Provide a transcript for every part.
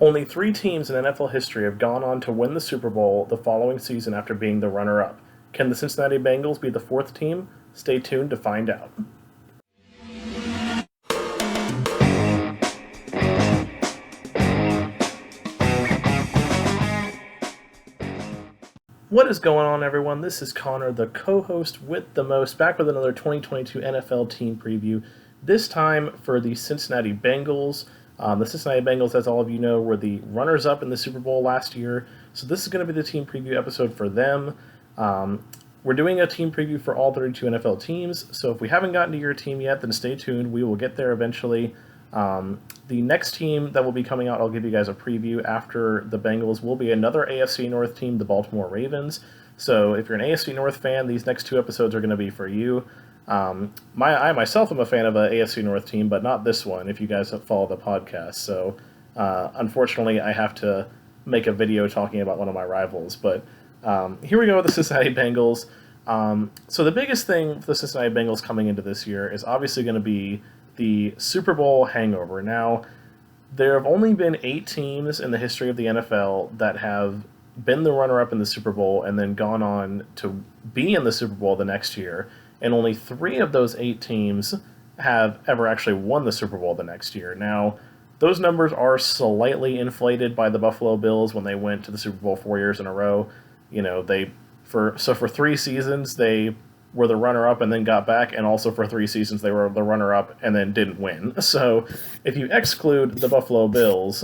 Only 3 teams in NFL history have gone on to win the Super Bowl the following season after being the runner-up. Can the Cincinnati Bengals be the 4th team? Stay tuned to find out. What is going on, everyone? This is Connor, the co-host with the most, back with another 2022 NFL team preview, this time for the Cincinnati Bengals. The Cincinnati Bengals, as all of you know, were the runners-up in the Super Bowl last year, so this is going to be the team preview episode for them. We're doing a team preview for all 32 NFL teams, so if we haven't gotten to your team yet, then stay tuned. We will get there eventually. The next team that will be coming out, I'll give you guys a preview after the Bengals, will be another AFC North team, the Baltimore Ravens. So if you're an AFC North fan, these next 2 episodes are going to be for you. I myself am a fan of an AFC North team, but not this one, if you guys have followed the podcast. So unfortunately, I have to make a video talking about one of my rivals. But here we go with the Cincinnati Bengals. So the biggest thing for the Cincinnati Bengals coming into this year is obviously going to be the Super Bowl hangover. Now, there have only been 8 teams in the history of the NFL that have been the runner-up in the Super Bowl and then gone on to be in the Super Bowl the next year, and only 3 of those 8 teams have ever actually won the Super Bowl the next year. Now, those numbers are slightly inflated by the Buffalo Bills when they went to the Super Bowl 4 years in a row. You know, for 3 seasons, they were the runner-up and then got back, and also for 3 seasons they were the runner-up and then didn't win. So if you exclude the Buffalo Bills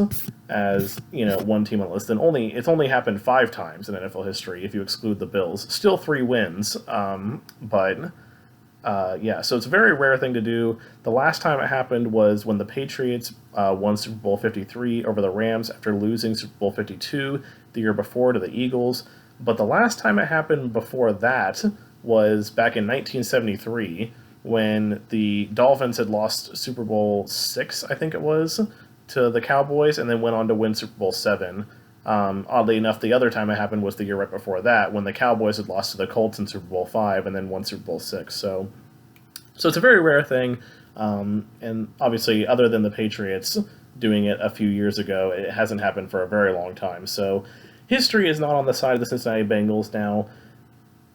as, one team on the list, then it's only happened 5 times in NFL history if you exclude the Bills. Still 3 wins, so it's a very rare thing to do. The last time it happened was when the Patriots won Super Bowl 53 over the Rams after losing Super Bowl 52 the year before to the Eagles. But the last time it happened before that was back in 1973 when the Dolphins had lost Super Bowl 6, I think it was, to the Cowboys, and then went on to win Super Bowl 7. Oddly enough, the other time it happened was the year right before that, when the Cowboys had lost to the Colts in Super Bowl 5 and then won Super Bowl 6. So it's a very rare thing, and obviously, other than the Patriots doing it a few years ago, it hasn't happened for a very long time. So history is not on the side of the Cincinnati Bengals now.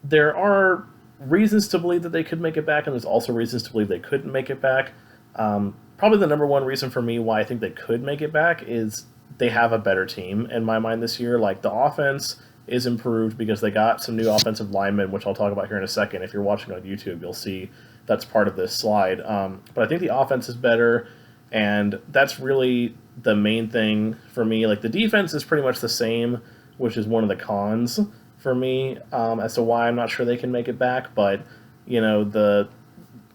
There are reasons to believe that they could make it back, and there's also reasons to believe they couldn't make it back. Probably the number one reason for me why I think they could make it back is they have a better team in my mind this year. Like, the offense is improved because they got some new offensive linemen, which I'll talk about here in a second. If you're watching on YouTube, you'll see that's part of this slide. But I think the offense is better, and that's really the main thing for me. Like, the defense is pretty much the same, which is one of the cons for me as to why I'm not sure they can make it back. But the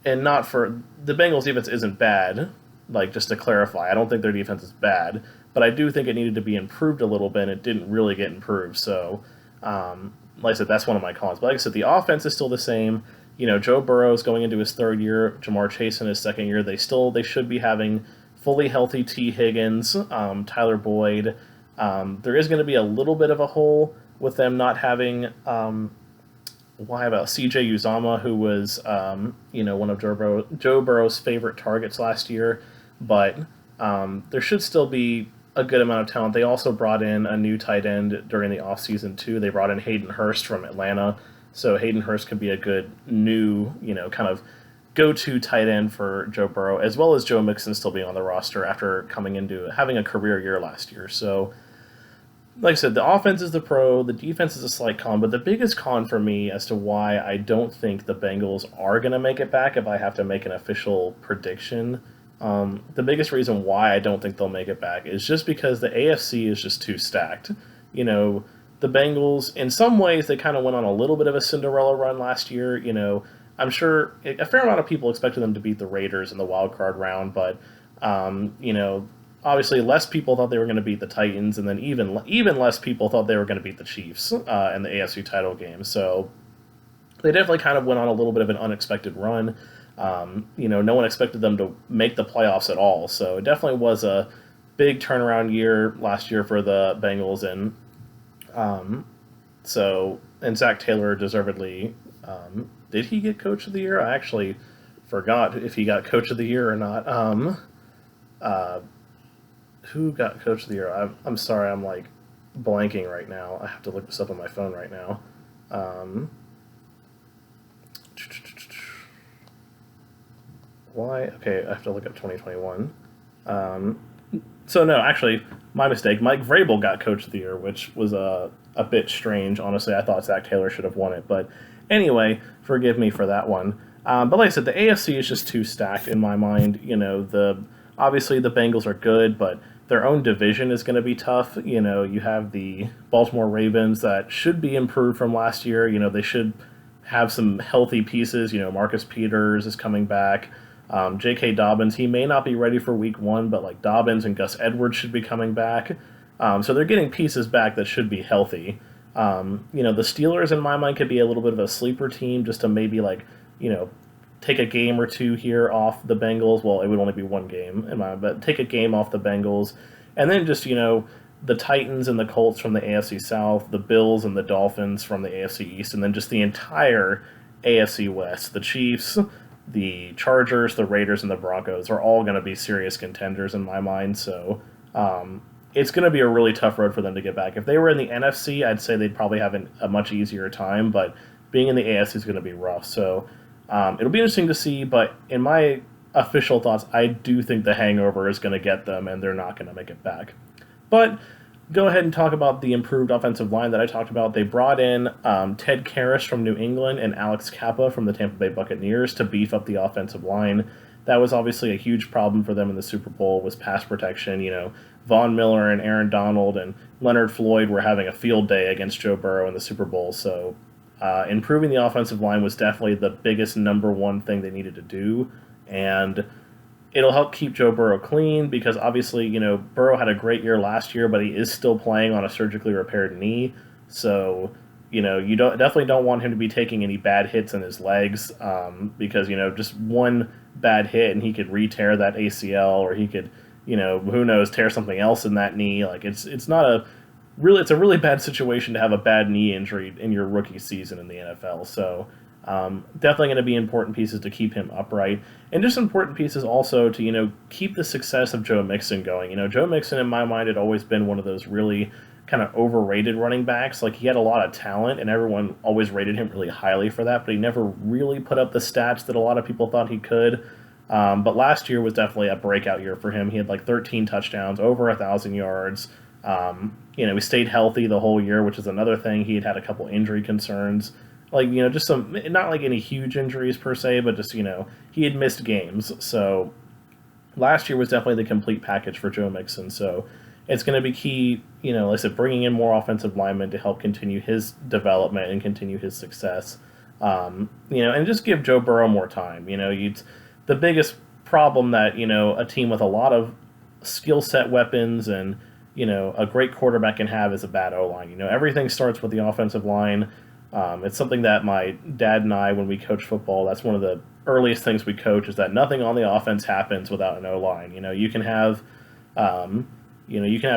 Bengals defense isn't bad. Like, just to clarify, I don't think their defense is bad, but I do think it needed to be improved a little bit, and it didn't really get improved. So like I said, that's one of my cons. But like I said, the offense is still the same. Joe Burrow is going into his 3rd year, Jamar Chase in his 2nd year. They should be having fully healthy T. Higgins, Tyler Boyd. There is going to be a little bit of a hole with them not having, why about C.J. Uzomah, who was, one of Joe Burrow's favorite targets last year. But there should still be a good amount of talent. They also brought in a new tight end during the offseason, too. They brought in Hayden Hurst from Atlanta. So Hayden Hurst could be a good new, kind of go-to tight end for Joe Burrow, as well as Joe Mixon still being on the roster after coming into having a career year last year. So like I said, the offense is the pro, the defense is a slight con, but the biggest con for me as to why I don't think the Bengals are going to make it back, if I have to make an official prediction, the biggest reason why I don't think they'll make it back is just because the AFC is just too stacked. The Bengals, in some ways, they kind of went on a little bit of a Cinderella run last year. I'm sure a fair amount of people expected them to beat the Raiders in the wild card round, but, obviously, less people thought they were going to beat the Titans, and then even less people thought they were going to beat the Chiefs in the AFC title game. So they definitely kind of went on a little bit of an unexpected run. No one expected them to make the playoffs at all. So it definitely was a big turnaround year last year for the Bengals, and Zach Taylor deservedly. Did he get Coach of the Year? I actually forgot if he got Coach of the Year or not. Who got Coach of the Year? I'm sorry, I'm like blanking right now. I have to look this up on my phone right now. Um, why? Okay, I have to look up 2021. Um, so no, actually, my mistake. Mike Vrabel got Coach of the Year, which was a bit strange. Honestly, I thought Zach Taylor should have won it, but anyway, forgive me for that one. But like I said, the AFC is just too stacked in my mind. Obviously the Bengals are good, but their own division is going to be tough. You have the Baltimore Ravens that should be improved from last year. They should have some healthy pieces. Marcus Peters is coming back. J.K. Dobbins, he may not be ready for week one, but like Dobbins and Gus Edwards should be coming back. So they're getting pieces back that should be healthy. The Steelers, in my mind, could be a little bit of a sleeper team just to maybe take a game or two here off the Bengals. Well, it would only be one game in my mind, but take a game off the Bengals. And then just, the Titans and the Colts from the AFC South, the Bills and the Dolphins from the AFC East, and then just the entire AFC West. The Chiefs, the Chargers, the Raiders, and the Broncos are all going to be serious contenders in my mind. So it's going to be a really tough road for them to get back. If they were in the NFC, I'd say they'd probably have a much easier time, but being in the AFC is going to be rough. So it'll be interesting to see, but in my official thoughts, I do think the hangover is going to get them, and they're not going to make it back. But go ahead and talk about the improved offensive line that I talked about. They brought in Ted Karras from New England and Alex Kappa from the Tampa Bay Buccaneers to beef up the offensive line. That was obviously a huge problem for them in the Super Bowl, was pass protection. Von Miller and Aaron Donald and Leonard Floyd were having a field day against Joe Burrow in the Super Bowl. So improving the offensive line was definitely the biggest number one thing they needed to do. And it'll help keep Joe Burrow clean because obviously, Burrow had a great year last year, but he is still playing on a surgically repaired knee. So, you definitely don't want him to be taking any bad hits in his legs because, just one bad hit and he could re-tear that ACL, or he could, who knows, tear something else in that knee. Like it's a really bad situation to have a bad knee injury in your rookie season in the NFL. So definitely going to be important pieces to keep him upright, and just important pieces also to keep the success of Joe Mixon going. Joe Mixon in my mind had always been one of those really kind of overrated running backs. Like, he had a lot of talent and everyone always rated him really highly for that, but he never really put up the stats that a lot of people thought he could. But last year was definitely a breakout year for him. He had like 13 touchdowns, over 1,000 yards. He stayed healthy the whole year, which is another thing. He had a couple injury concerns. Just some, not like any huge injuries per se, but just, he had missed games. So last year was definitely the complete package for Joe Mixon. So it's going to be key, like I said, bringing in more offensive linemen to help continue his development and continue his success. And just give Joe Burrow more time. The biggest problem that, a team with a lot of skill set weapons and, a great quarterback can have is a bad O-line. Everything starts with the offensive line. It's something that my dad and I, when we coach football, that's one of the earliest things we coach, is that nothing on the offense happens without an O-line. You can have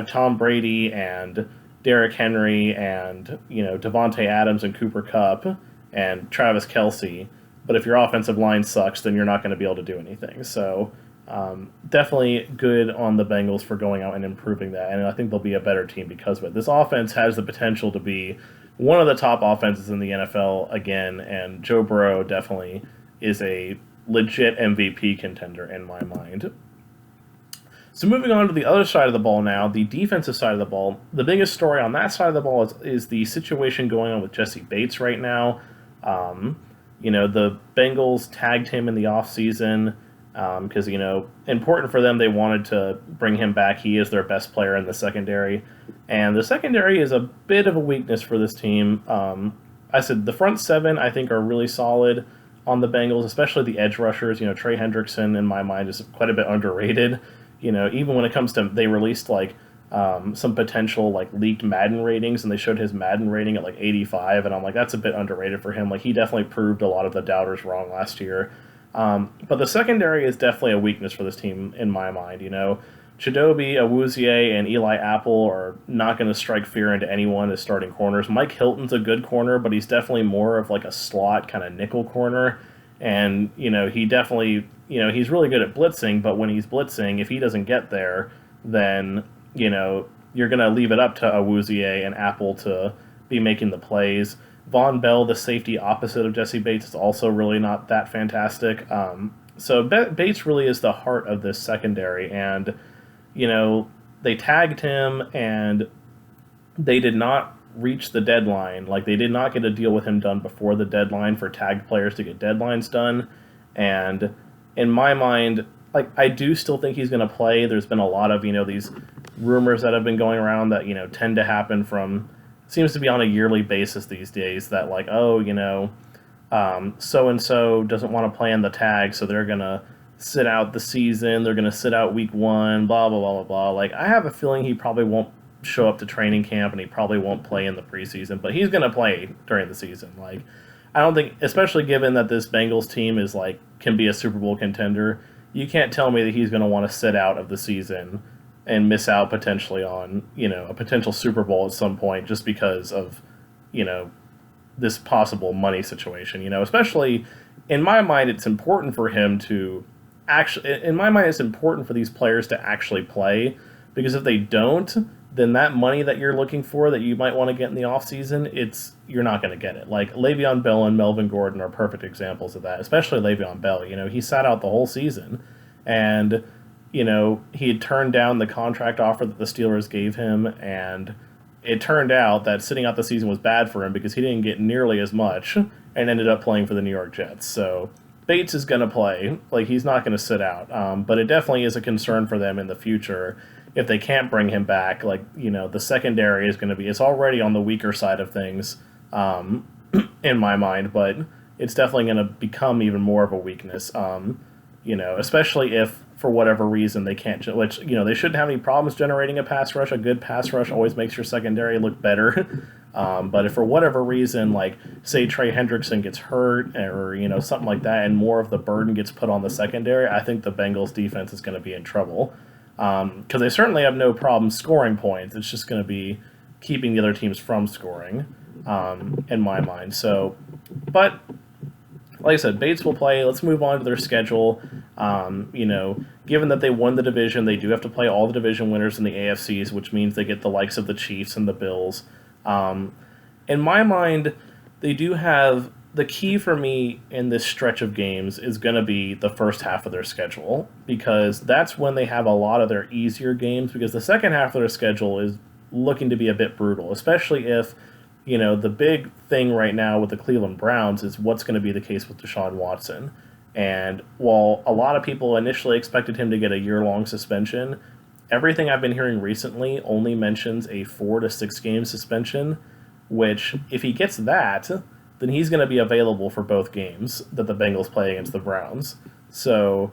Tom Brady and Derrick Henry and, Devontae Adams and Cooper Kupp and Travis Kelce, but if your offensive line sucks, then you're not going to be able to do anything. So definitely good on the Bengals for going out and improving that, and I think they'll be a better team because of it. This offense has the potential to be one of the top offenses in the NFL again, and Joe Burrow definitely is a legit MVP contender in my mind. So moving on to the other side of the ball now, the defensive side of the ball. The biggest story on that side of the ball is the situation going on with Jesse Bates right now. The Bengals tagged him in the offseason because, important for them. They wanted to bring him back. He is their best player in the secondary. And the secondary is a bit of a weakness for this team. I said the front seven, I think, are really solid on the Bengals, especially the edge rushers. Trey Hendrickson, in my mind, is quite a bit underrated. Even when it comes to, they released some potential leaked Madden ratings, and they showed his Madden rating at 85, and I'm like, that's a bit underrated for him. He definitely proved a lot of the doubters wrong last year. But the secondary is definitely a weakness for this team in my mind. Chidobe, Awuzie, and Eli Apple are not going to strike fear into anyone as starting corners. Mike Hilton's a good corner, but he's definitely more of a slot kind of nickel corner. And, he definitely, he's really good at blitzing, but when he's blitzing, if he doesn't get there, then, you're going to leave it up to Awuzie and Apple to be making the plays. Von Bell, the safety opposite of Jesse Bates, is also really not that fantastic. So Bates really is the heart of this secondary, and, they tagged him, and they did not reach the deadline. Like, they did not get a deal with him done before the deadline for tagged players to get deadlines done. And in my mind, like, I do still think he's going to play. There's been a lot of, these rumors that have been going around that, tend to happen from, seems to be on a yearly basis these days, that like, oh, so-and-so doesn't want to play in the tag, so they're going to sit out the season, they're going to sit out week 1, blah, blah, blah, blah, blah. Like, I have a feeling he probably won't show up to training camp, and he probably won't play in the preseason, but he's going to play during the season. Like, I don't think, especially given that this Bengals team is like, can be a Super Bowl contender, you can't tell me that he's going to want to sit out of the season and miss out potentially on, a potential Super Bowl at some point just because of, this possible money situation, especially in my mind, it's important for him to actually, in my mind, it's important for these players to actually play, because if they don't, then that money that you're looking for that you might want to get in the offseason, you're not going to get it. Like, Le'Veon Bell and Melvin Gordon are perfect examples of that, especially Le'Veon Bell. He sat out the whole season, and, he had turned down the contract offer that the Steelers gave him, and it turned out that sitting out the season was bad for him because he didn't get nearly as much and ended up playing for the New York Jets. So Bates is going to play. Like, he's not going to sit out. But it definitely is a concern for them in the future if they can't bring him back. Like, the secondary is going to be, it's already on the weaker side of things in my mind, but it's definitely going to become even more of a weakness, especially if, for whatever reason, they can't, which, they shouldn't have any problems generating a pass rush. A good pass rush always makes your secondary look better. But if for whatever reason, like, say Trey Hendrickson gets hurt or, something like that, and more of the burden gets put on the secondary, I think the Bengals defense is going to be in trouble. Because they certainly have no problem scoring points. It's just going to be keeping the other teams from scoring, in my mind. So, but like I said, Bates will play. Let's move on to their schedule. Given that they won the division, they do have to play all the division winners in the AFCs, which means they get the likes of the Chiefs and the Bills. In my mind, they do have, the key for me in this stretch of games is going to be the first half of their schedule, because that's when they have a lot of their easier games, because the second half of their schedule is looking to be a bit brutal, especially if, the big thing right now with the Cleveland Browns is what's going to be the case with Deshaun Watson. And while a lot of people initially expected him to get a year-long suspension, everything I've been hearing recently only mentions a 4 to 6 game suspension, which, if he gets that, then he's going to be available for both games that the Bengals play against the Browns. So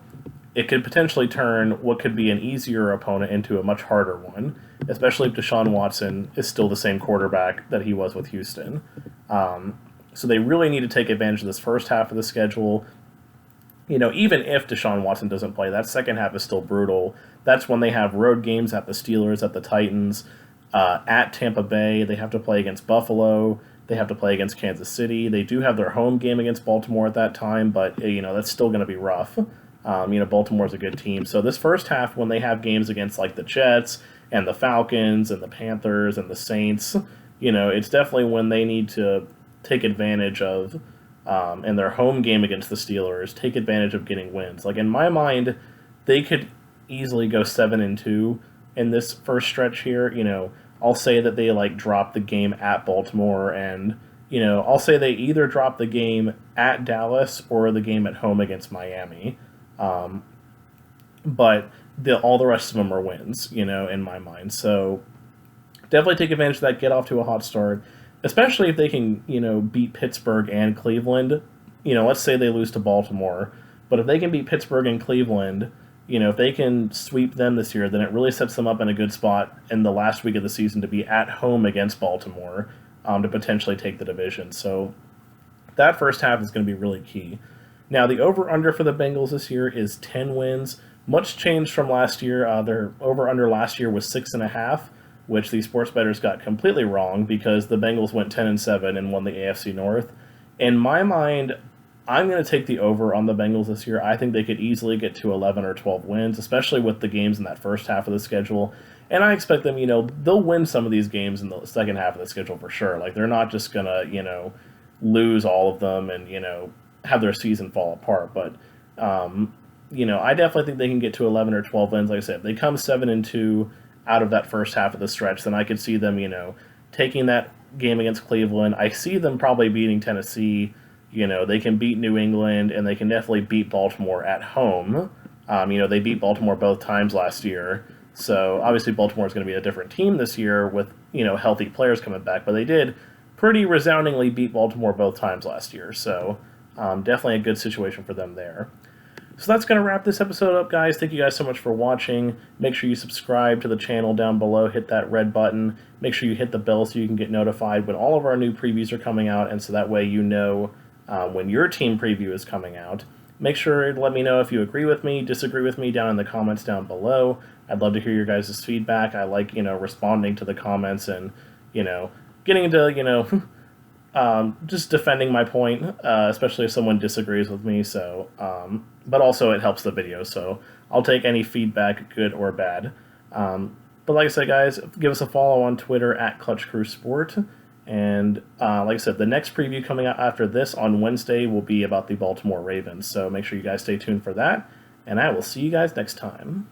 it could potentially turn what could be an easier opponent into a much harder one, especially if Deshaun Watson is still the same quarterback that he was with Houston. So they really need to take advantage of this first half of the schedule. Even if Deshaun Watson doesn't play, that second half is still brutal. That's when they have road games at the Steelers, at the Titans, at Tampa Bay. They have to play against Buffalo. They have to play against Kansas City. They do have their home game against Baltimore at that time, but, that's still going to be rough. Baltimore's a good team. So this first half, when they have games against, like, the Jets and the Falcons and the Panthers and the Saints, it's definitely when they need to take advantage of, in their home game against the Steelers, take advantage of getting wins. Like, in my mind, they could easily go 7-2 in this first stretch here. I'll say that they, like, drop the game at Baltimore, and, I'll say they either drop the game at Dallas or the game at home against Miami. But all the rest of them are wins, in my mind. So definitely take advantage of that, get off to a hot start, especially if they can, beat Pittsburgh and Cleveland. Let's say they lose to Baltimore, but if they can beat Pittsburgh and Cleveland, if they can sweep them this year, then it really sets them up in a good spot in the last week of the season to be at home against Baltimore, to potentially take the division. So that first half is going to be really key. Now, the over-under for the Bengals this year is 10 wins. Much changed from last year. Their over-under last year was 6.5, which the sports bettors got completely wrong because the Bengals went 10-7 and won the AFC North. In my mind, I'm going to take the over on the Bengals this year. I think they could easily get to 11 or 12 wins, especially with the games in that first half of the schedule. And I expect them, they'll win some of these games in the second half of the schedule for sure. Like, they're not just going to, lose all of them and, have their season fall apart. But, I definitely think they can get to 11 or 12 wins. Like I said, if they come 7-2 out of that first half of the stretch, then I could see them, taking that game against Cleveland. I see them probably beating Tennessee. They can beat New England, and they can definitely beat Baltimore at home. They beat Baltimore both times last year. So, obviously, Baltimore is going to be a different team this year with, healthy players coming back. But they did pretty resoundingly beat Baltimore both times last year. So, definitely a good situation for them there. So that's going to wrap this episode up, guys. Thank you guys so much for watching. Make sure you subscribe to the channel down below. Hit that red button. Make sure you hit the bell so you can get notified when all of our new previews are coming out, and so that way you know when your team preview is coming out. Make sure to let me know if you agree with me, disagree with me down in the comments down below. I'd love to hear your guys' feedback. I like, responding to the comments and, getting into, just defending my point, especially if someone disagrees with me. So, but also it helps the video. So I'll take any feedback, good or bad. But like I said, guys, give us a follow on Twitter at clutchcrewsports. And like I said, the next preview coming out after this on Wednesday will be about the Baltimore Ravens. So make sure you guys stay tuned for that. And I will see you guys next time.